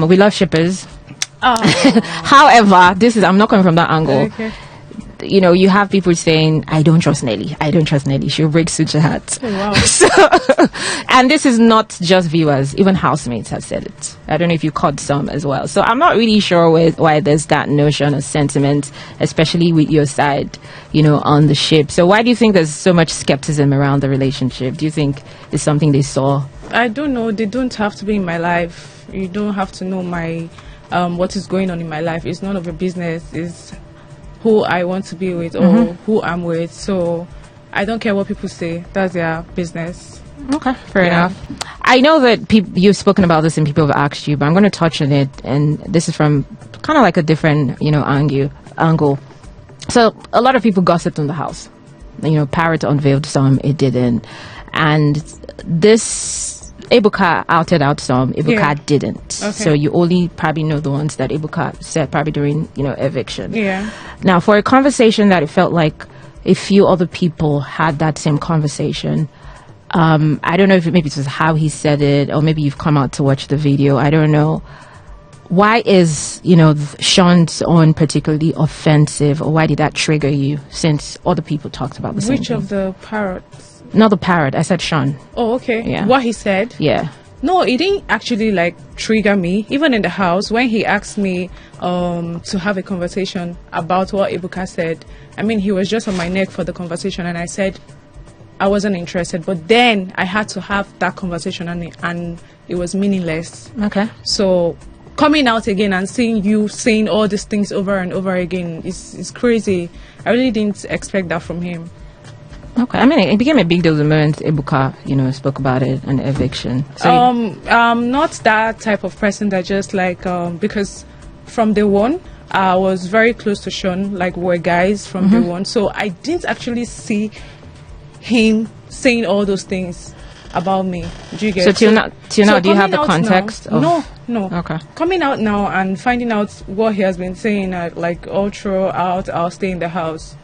We love shippers. Oh. However, I'm not coming from that angle. Okay. You know, you have people saying, I don't trust Nelly. I don't trust Nelly. She'll break Sooj'S' heart. Oh, wow. So, and this is not just viewers. Even housemates have said it. I don't know if you caught some as well. So I'm not really sure why there's that notion of sentiment, especially with your side, you know, on the ship. So why do you think there's so much skepticism around the relationship? Do you think it's something they saw? I don't know. They don't have to be in my life. You don't have to know my what is going on in my life. It's none of your business. It's who I want to be with or who I'm with. So I don't care what people say. That's their business. Okay, fair enough. I know that you've spoken about this and people have asked you, but I'm going to touch on it. And this is from kind of like a different, you know, angle. So a lot of people gossiped in the house. You know, Parrot unveiled some, it didn't. And this Ebuka outed out some, Ebuka didn't. Okay. So you only probably know the ones that Ebuka said probably during, you know, eviction. Yeah. Now, for a conversation that it felt like a few other people had that same conversation, I don't know if maybe it was how he said it, or maybe you've come out to watch the video. I don't know. Why is, you know, Sean's own particularly offensive, or why did that trigger you since other people talked about the same Which thing? of the parrots? Not the parrot. I said Sean. Oh, okay. Yeah. What he said? Yeah. No, it didn't actually like trigger me. Even in the house, when he asked me to have a conversation about what Ebuka said, I mean, he was just on my neck for the conversation, and I said I wasn't interested. But then I had to have that conversation, and it was meaningless. Okay. So coming out again and seeing you saying all these things over and over again is crazy. I really didn't expect that from him. Okay. I mean, it became a big deal the moment Ebuka, you know, spoke about it and eviction. So not that type of person that just like because from day one I was very close to Sean, like we're guys from day one. So I didn't actually see him saying all those things about me. Do you get? So till now, do you have the coming out context? now, no. Okay. Coming out now and finding out what he has been saying, like all throughout I'll stay in the house.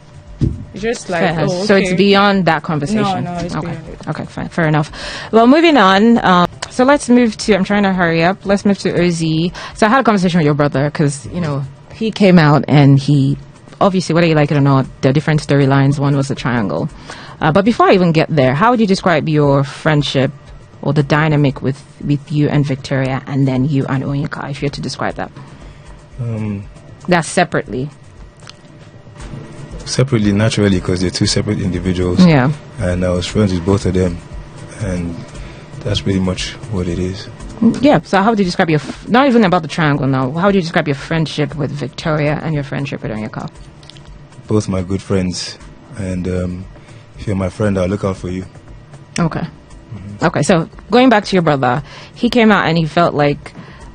It's just like, Fair. oh, okay. So it's beyond that conversation. No, it's okay. beyond it. Okay, fine, fair enough. Well, moving on. So let's move to. I'm trying to hurry up. Let's move to Ozyy. So I had a conversation with your brother because you know he came out and he obviously, whether you like it or not, there are different storylines. One was a triangle. But before I even get there, how would you describe your friendship or the dynamic with you and Victoria, and then you and Onyeka, if you had to describe that? That's separately. Separately, naturally, because they're two separate individuals. Yeah. And I was friends with both of them, and that's pretty much what it is. Yeah. So how would you describe your not even about the triangle now? How would you describe your friendship with Victoria and your friendship with Onyeka? Both my good friends, and if you're my friend, I'll look out for you. Okay. Okay. So going back to your brother, he came out and he felt like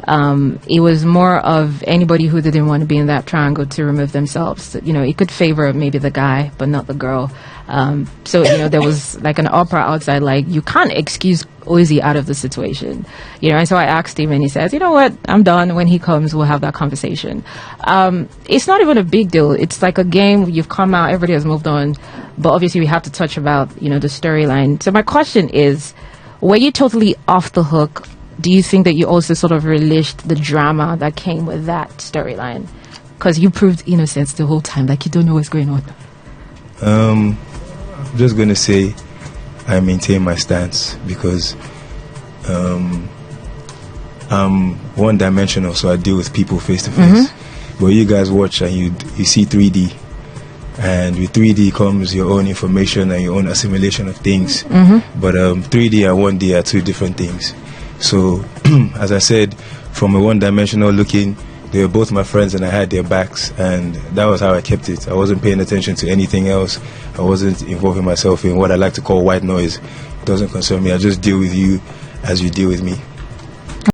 it was more of anybody who didn't want to be in that triangle to remove themselves. You know, it could favor maybe the guy, but not the girl. So, you know, there was like an opera outside, like, you can't excuse Ozyy out of the situation. You know, and so I asked him and he says, you know what, I'm done. When he comes, we'll have that conversation. It's not even a big deal. It's like a game. You've come out, everybody has moved on. But obviously we have to touch about, you know, the storyline. So my question is, were you totally off the hook? Do you think that you also sort of relished the drama that came with that storyline? Because you proved innocence the whole time, like you don't know what's going on. I'm just going to say I maintain my stance because I'm one-dimensional, so I deal with people face-to-face. But you guys watch and you see 3D. And with 3D comes your own information and your own assimilation of things. But 3D and 1D are two different things. So, as I said, from a one-dimensional looking, they were both my friends and I had their backs, and that was how I kept it. I wasn't paying attention to anything else. I wasn't involving myself in what I like to call white noise. It doesn't concern me. I just deal with you as you deal with me.